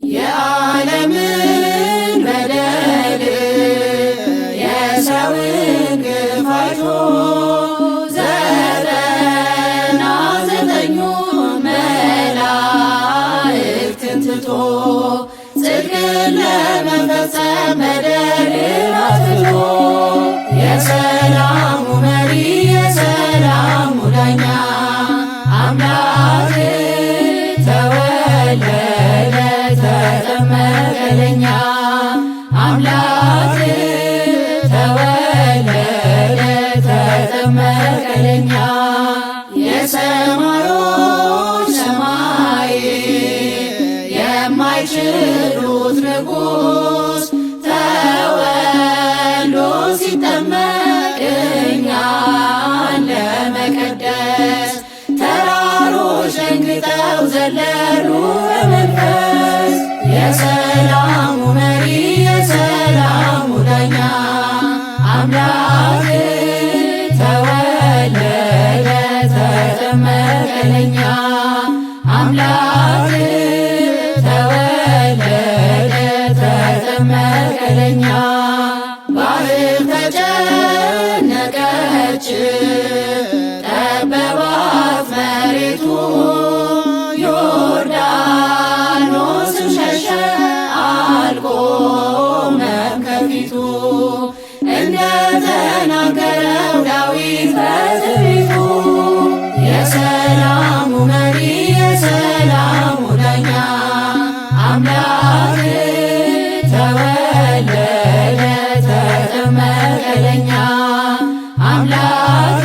የዓለምን በደል የሰውን ግፍ አይቶ ዘጠና ዘጠኙ መላእክትን ትቶ ጽድቅን ለመፈጸም በደልን አጥፍቶ የሰላሙ መሪ የሰላሙ ዳኛ አምላክ ተወለደ ተጠመቀ ለኛ አምላክ ተወለደ ተጠመቀ ለኛ የሰማዮች ሰማይ የማይችሉት ንጉሥ ተወልዶ ሲጠመቅ እኛን ለመቀደስ ተራሮች ደንግጠው ዘለሉ በመንፈስ የሰላሙ መሪ የሰላሙ ዳኛ አምላክ ተወለደ ተጠመቀ ለኛ አምላክ ተወለደ ተጠመቀ ለኛ ባህር ተጨነቀች ጠበባት መሬቱ ዮርዳኖስም ሸሸ አልቆመም ከፊቱ እንደተናገረው ዳዊት በትንቢቱ የሰላሙ መሪ የሰላሙ ዳኛ አምላክ ተወለደ ተጠመቀ ለኛ አምላክ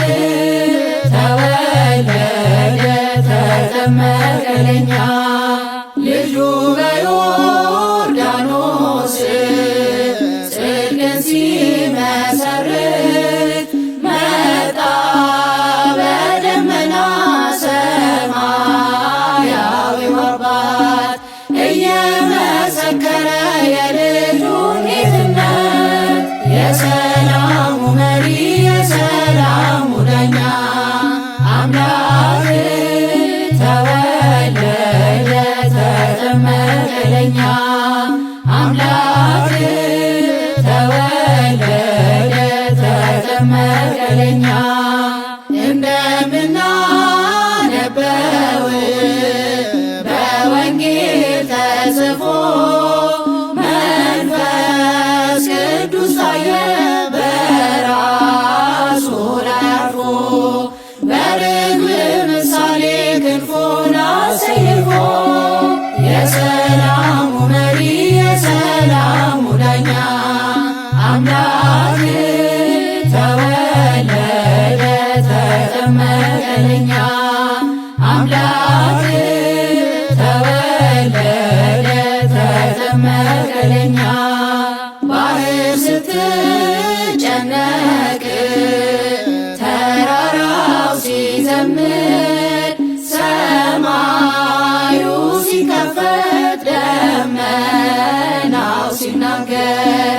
ተወለደ ተጠመቀ ለኛ ልጁ በዮርዳኖስ ጽድቅን ሲመሰርት መጣ በደመና ሰማያዊው አባት እየመሰከረ የልጁን ጌትነት የሰላሙ መሪ የሰላሙ ዳኛ አምላክ ተወለደ ተጠመቀ ለኛ አምላክ ተወለደ ተጠመቀ ለኛ እንደምናነበው በወንጌል ተጽፎ መንፈስ ቅዱስ ታየ በራሱ ላይ አርፎ በርግብ ምሳሌ ክንፉን አሰይፎ የሰላሙ መሪ የሰላሙ ዳኛ አምላክ ተወለደ ተጠመቀ ለኛ አምላክ ተወለደ ተጠመቀ ለኛ ባህር ስትጨነቅ ተራራው ሲዘምር ሰማዩ ሲከፈት ደመናው ሲናገር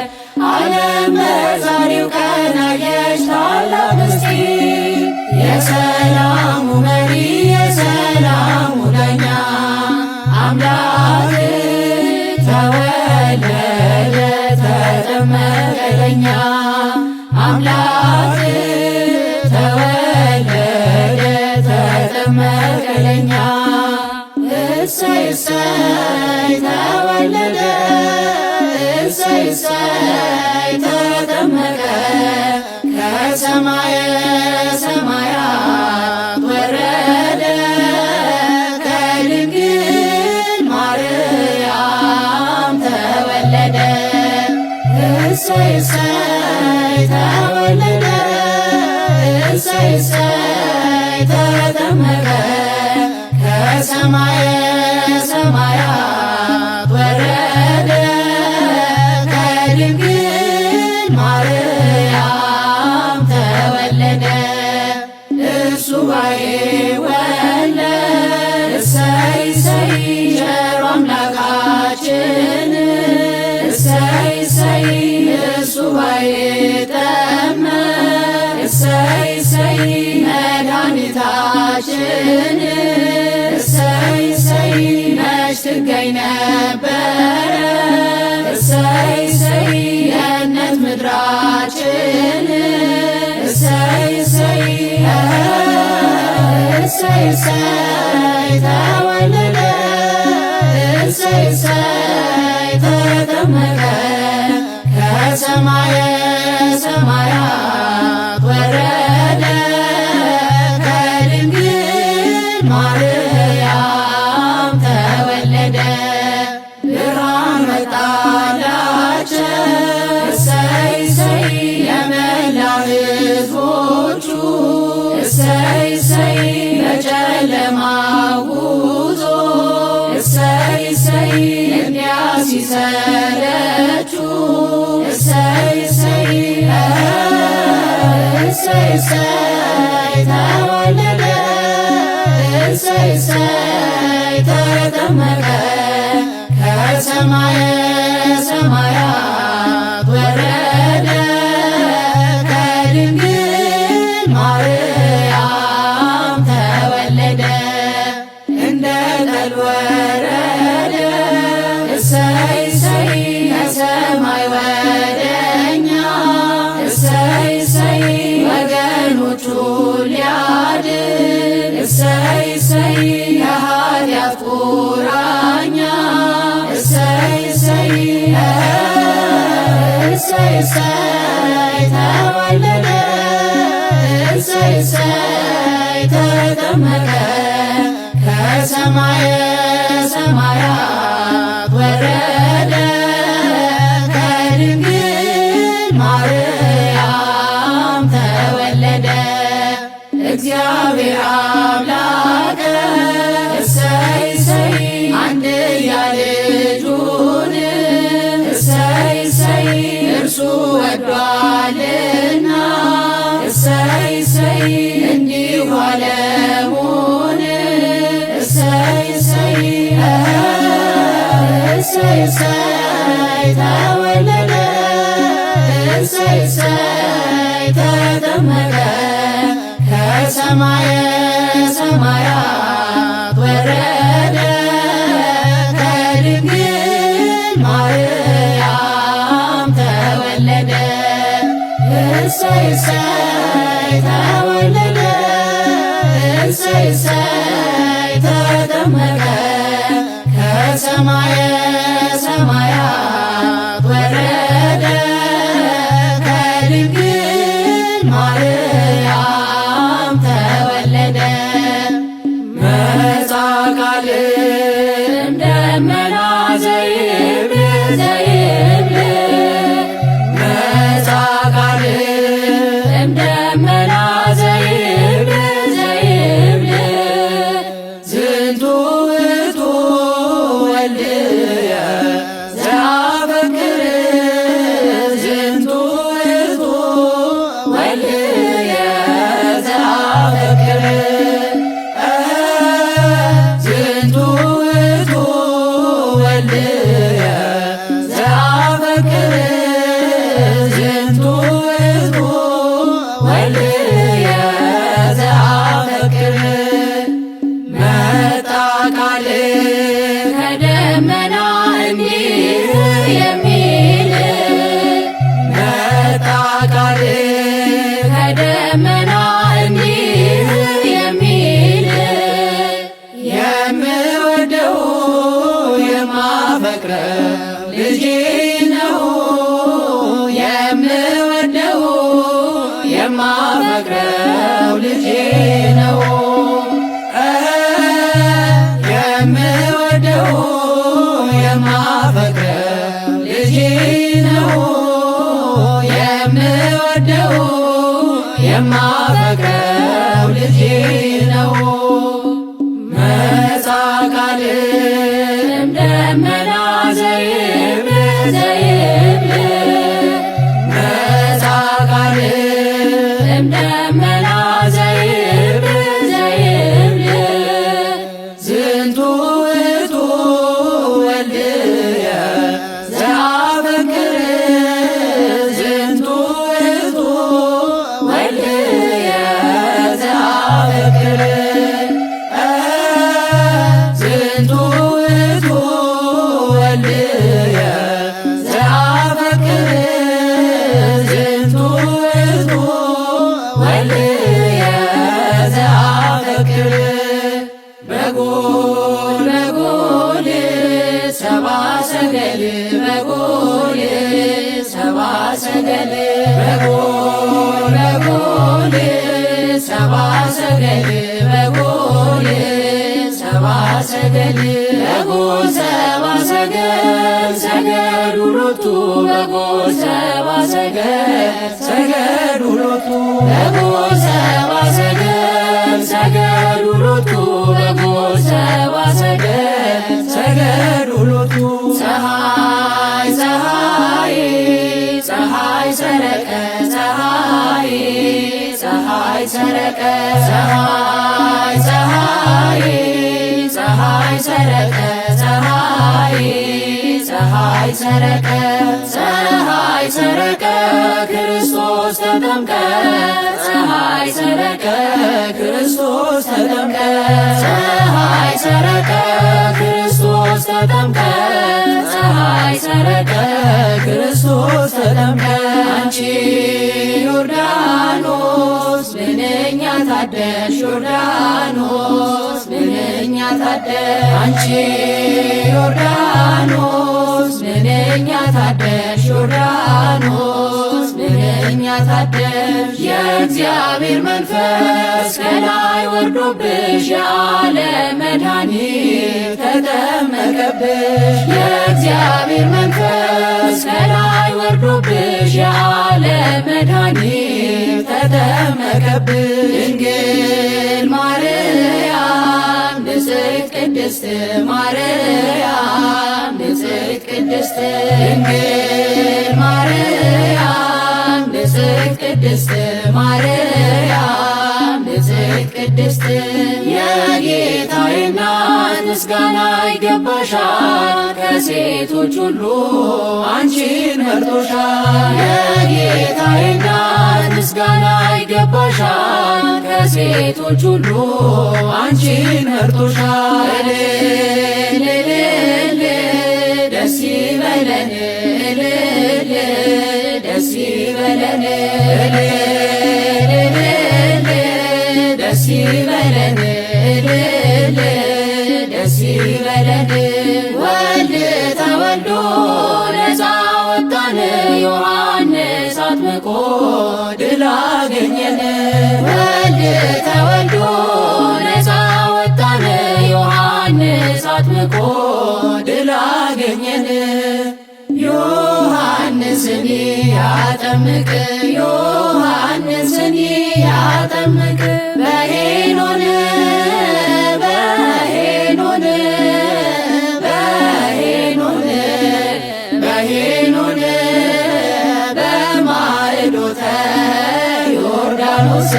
ዓለም በዛሬው ቀን አየች ታላቅ ምስጢር የሰላሙ መሪ የሰላሙ ዳኛ አምላክ ተወለደ ተጠመቀ ለኛ አምላክ ተወለደ ተጠመቀ ለኛ እሰይ እሰይ ተወለደ እሰይ እሰይ ተጠመቀ ከሰማየ ሰማያት ወረደ ከድንግል ማርያም ተወለደ እሰይ እሰይ ተወለደ እሰይ እሰይ ተጠመቀ ከሰማየ ሰማያት ወረደ ከድንግል ማርያም ተወለደ እሱ ባይወለድ እሰይ እሰይ ቸሩ አምላካችን እሰይ እሰይ እሱ ባይጠመቅ እሰይ እሰይ መድኃኒታችን እሰይ እሰይ መች ትገ ላይ ነበረ። እሰይ እሰይ የእነት ምድራችን እሰይ እሰይ እሰይ እሰይ ተወለደ እሰይ እሰይ ተጠመቀ ከሰማየ ሰማያት ወረደ ከድንግል ማርያም ተወለደ ብርሃን መጣላቸው እሰይ እሰይ የመላ ሕዝቦቹ እሰይ እሰይ በጨለማ ጉዞ እሰይ እሰይ እንዲያ ሲሰለቹ እሰይ እሰይ እሰይ እሰይ ተወለደ እሰይ እሰይ ተጠመቀ ከሰማየ ሰማያት ወረደ ከድንግል ማርያም ተወለደ እንደ ጠል ወረደ እሰይ እሰይ ከሰማይ ወደኛ እሰይ እሰይ ወገኖቹ ሊያድን እሰይ እሰይ ከኃጢአት ቁራኛ እሰይ እሰይ እሰይ እሰይ ተወለደ እሰይ እሰይ ተጠመቀ ከሰማየ ሰማያት ወረደ ከድንግል ማርያም ተወለደ እግዚአብሔር አምላከ እሰይ እሰይ አንድያ ልጁን እሰይ እሰይ እርሱ ወዷልና እሰይ እሰይ እንዲሁ ዓለሙን እሰይ እሰይ እሰይ እሰይ ተወለደ እሰይ እሰይ ተጠመቀ ከሰማየ ሰማያት ወረደ ከድንግል ማርያም ተወለደ እሰይ እሰይ ተወለደ እሰይ እሰይ ተጠመቀ ከሰማየ ሰማያት ወረደ ከድንግል ማርያም ተወለደ መጻ ቃል እምደመና ዘይብል ዘይብል መጻ ቃል እምደመና ዘይብል ዘይብል ዝንቱ ውእቱ ወልድየ ዘአፈቅር ዝንቱ ውእቱ ወልድየ ዘአፈቅር ዝንቱ ውእቱ ወልድየ ዘአፈቅር ዝንቱ ውእቱ ወልድየ ዘአፈቅር መጣ ቃል ከደመና እንዲህ የሚል መጣ ቃል ከደመና እንዲህ የሚል የምወደው የማፈቅረው ልጄ ነው የምወደው የማፈቅረው ልጄ ነው የምወደው የማፈቅረው ልጄ ነው የምወደው የማፈቅረው ልጄ ነው መጻ ቃል እምደመና ዘይብል ዘይብል መጻ ቃል እምደመና ዘይብል ዘይብል ዝንቱ ውእቱ ወልድየ ዘአፈቅር ዝንቱ ውእቱ ወልድየ ዘአፈቅር ዝንቱ ውእቱ ሰገል በጎል ሰብአ ሰገል በጎል በጎል ሰብአ ሰገል በጎል ሰብአ ሰገል በጎል ሰብአ ሰገል ሰገዱ ሎቱ በጎል ሰብአ ሰገል ሰገዱ ሎቱ በጎል ሰብአ ሰገል ሰገዱ ሎቱ በጎል ሰብአ ሰገል ሰገዱ ሎቱ ፀሐይ ፀሐይ ፀሐይ ሰረቀ ፀሐይ ፀሐይ ሰረቀ ፀሐይ ፀሐይ ፀሐይ ሰረቀ ፀሐይ ፀሐይ ሰረቀ ፀሐይ ሰረቀ ክርስቶስ ተጠምቀ ፀሐይ ሰረቀ ክርስቶስ ተጠምቀ ፀሐይ ሰረቀ ክርስቶስ ተጠምቀ ፀሐይ ሰረቀ ክርስቶስ ተጠምቀ አንቺ ዮርዳኖስ ምንኛ ታደልሽ ዮርዳኖስ ምንኛ ታደልሽ አንቺ ዮርዳኖስ ምንኛ ታደልሽ ዮርዳኖስ ምንኛ ታደልሽ የእግዚአብሔር መንፈስ ከላይ ወርዶብሽ የዓለም መድኃኒት ተጠመቀብሽ የእግዚአብሔር መንፈስ ከላይ ወርዶብሽ የዓለም መድኃኒት ተጠመቀብሽ ድንግል ማርያም ንጽሕት ቅድስት ማርያም ንጽሕት ቅድስት ድንግል ማርያም ንጽሕት ቅድስት ማርያም ንጽሕት ቅድስት የጌታዬ እናት ምስጋና ይገባሻል ከሴቶች ሁሉ አንቺን መርጦሻል የጌታዬ እናት ምስጋና ይገባሻል ከሴቶች ሁሉ አንቺን መርጦሻል እልል ደስ ይበለን እልል ደስ ይበለን እልል ደስ ይበለን እልል ደስ ይበለን ወልድ ተወልዶ ነፃ ወጣን ዮሐንስ አጥምቆ ድል አገኘን ወልድ ተወልዶ ነፃ ወጣን ዮሐንስ አጥምቆ ድል አገኘን ዮሐንስን ያጠምቅ ዮሐንስን ያጠምቅ በሄኖን በሄኖን በሄኖን በሄኖን በማዕዶተ ዮርዳኖስ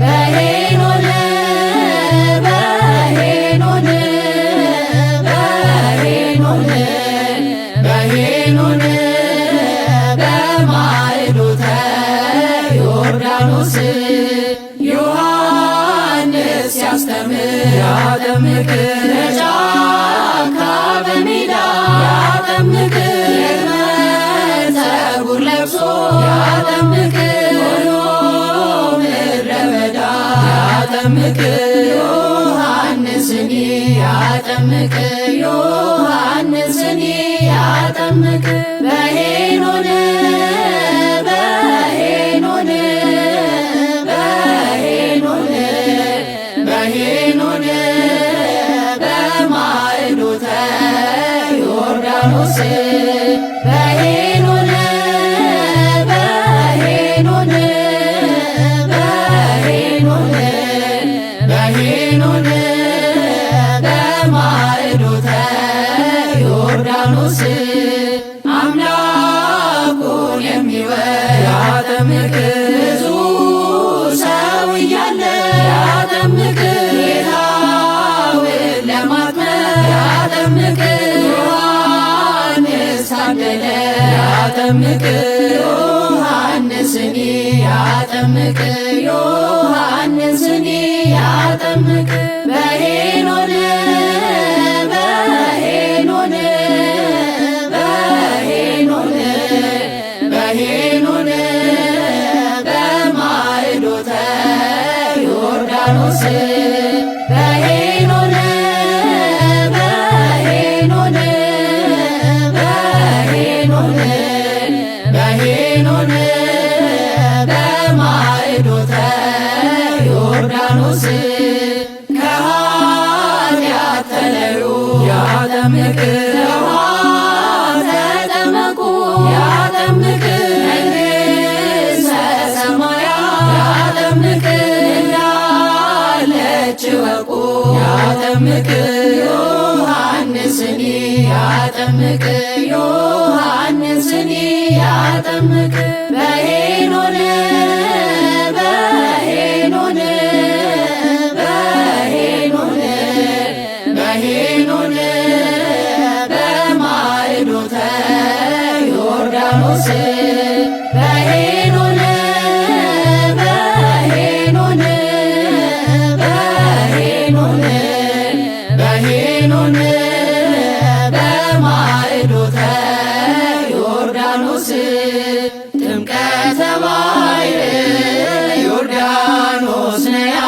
በሄኖን በሄኖን በሄኖን በሄኖን በማዕዶተ ዮርዳኖስ ዮሐንስ ያስተምር ያጠምቅ በጫካ በሜዳ ያጠምቅ የግመል ጠጉር ለብሶ ያጠምቅ ሆኖ ምድረ በዳ ያጠምቅ ዮሐንስን ያጠምቅ ዮሐንስን ያጠምቅ በሄኖን በሄኖን በሄኖን በሄኖን በማዕዶተ ዮርዳኖስ በሄኖን በሄኖን በሄኖን በሄኖን በማዕዶተ ዮርዳኖስ አምላኩን የሚወድ ያጠምቅ ብዙ ሰው እያለ ያጠምቅ ጌታውን ለማጥመቅ ያጠምቅ ዮሐንስ ታደለ ያጠምቅ ዮሐንስን ያጠምቅ ዮሐንስን ያጠምቅ በሄኖን በሄኖን በሄኖን በሄኖን በማዕዶተ ዮርዳኖስ በሄኖን በሄኖን ያጠምቅ ውሃ ተጠመቁ ያጠምቅ መንግሥተ ሰማያት ያጠምቅ እንዳለች እወቁ ያጠምቅ ዮሐንስኒ ያጠምቅ ዮሐንስኒ ያጠምቅ በሄኖን በሄኖን በሄኖን በሄኖን በማዕዶተ ዮርዳኖስ በሄኖን በሄኖን በሄኖን በሄኖን በማዕዶተ ዮርዳኖስ ጥምቀተ ባሕር ዮርዳኖስ ነያ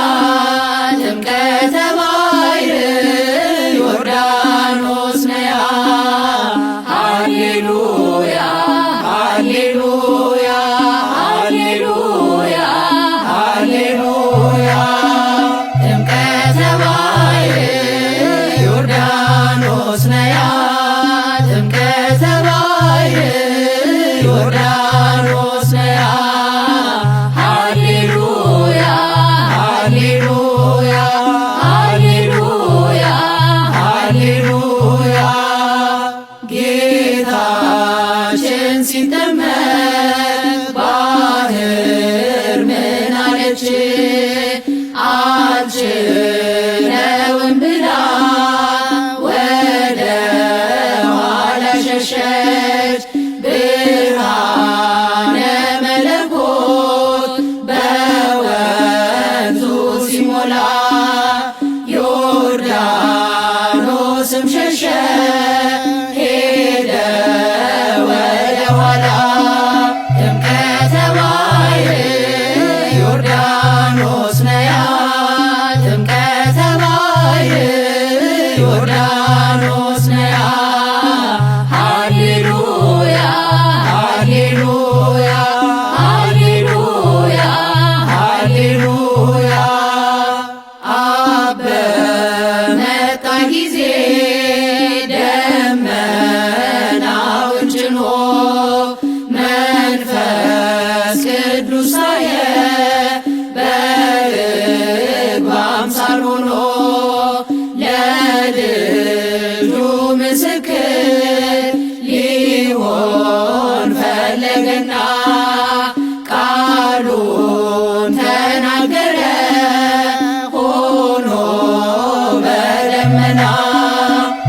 ጥምቀተ ባሕር ዮርዳኖስ ነያ ሃሌሉያ ሃሌሉያ ሃሌሉያ ሃሌሉያ ጥምቀተ ባሕር ዮርዳኖስ ነያ ጥምቀተ ባሕር ዮርዳኖስ ነያ ሃሌሉያ ሃሌሉያ ሃሌሉያ ሃሌሉያ ጌታችን ሲጠመቅ ባሕር ምን አለች? አልችለውም ብላ ወደ ኋላ ሸሸች። ብርሃነ መለኮት በወንዙ ሲሞላ ዮርዳኖስም ሸሸ ሄደ ወደ ኋላ ጥምቀተ ባሕር ዮርዳኖስ ነያ ጥምቀተ ባሕር ዮርዳኖስ ነያ ሃሌሉያ ሃሌሉያ ሃሌሉያ ሃሌሉያ አብ በመጣ ጊዜ ደመናውን ጭኖ መንፈስ ቅዱስ ታየ በርግብ አምሳል ሆኖ ለልጁ ምስክር ሊሆን ፈለገና ቃሉን ተናገረ ሆኖ በደመና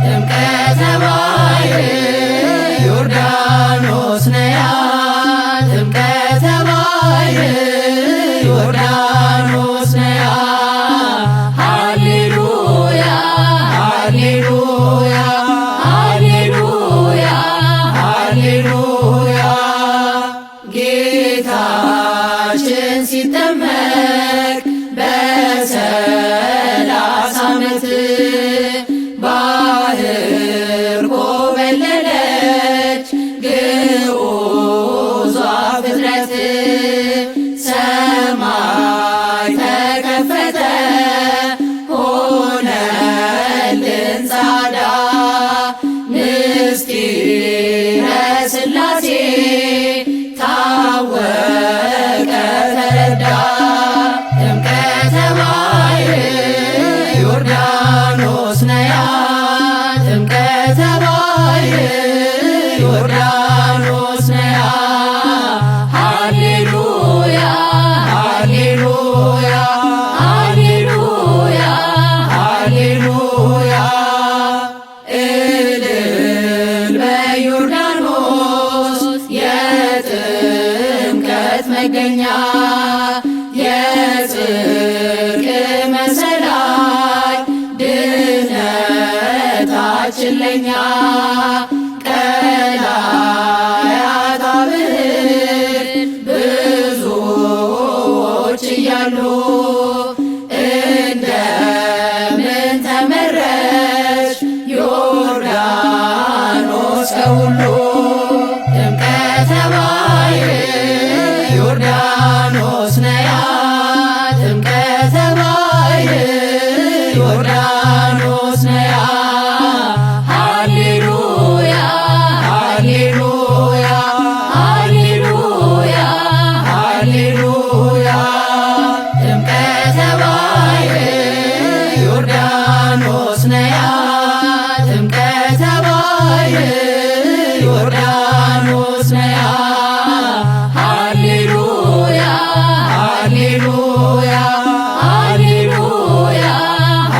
ጥምቀተ ባሕር ዮርዳኖስ ነያ ጥምቀተ ባሕር ዮርዳኖስ ነያ ሃሌሉያ ሃሌሉያ ሃሌሉያ ሃሌሉያ ጌታችን ሲጠመቅ በ30 ዓመት ባሕር ኮበለለች ግዑዟ ፍጥረት ሰማይ ተከፈተ ሆነልን ጻዳ ምስጢረ ሥላሴ ታወቀ ተረዳ ጥምቀተ ባሕር ዮርዳኖስ ነያ ጥምቀተ ባሕር ዮርዳኖስ ነያ ሃሌሉያ ሃሌሉያ ሃሌሉያ ሃሌሉያ እልል በዮርዳኖስ የጥምቀት መገኛ የጽድቅ መሰላል ድኅነታችን ለኛ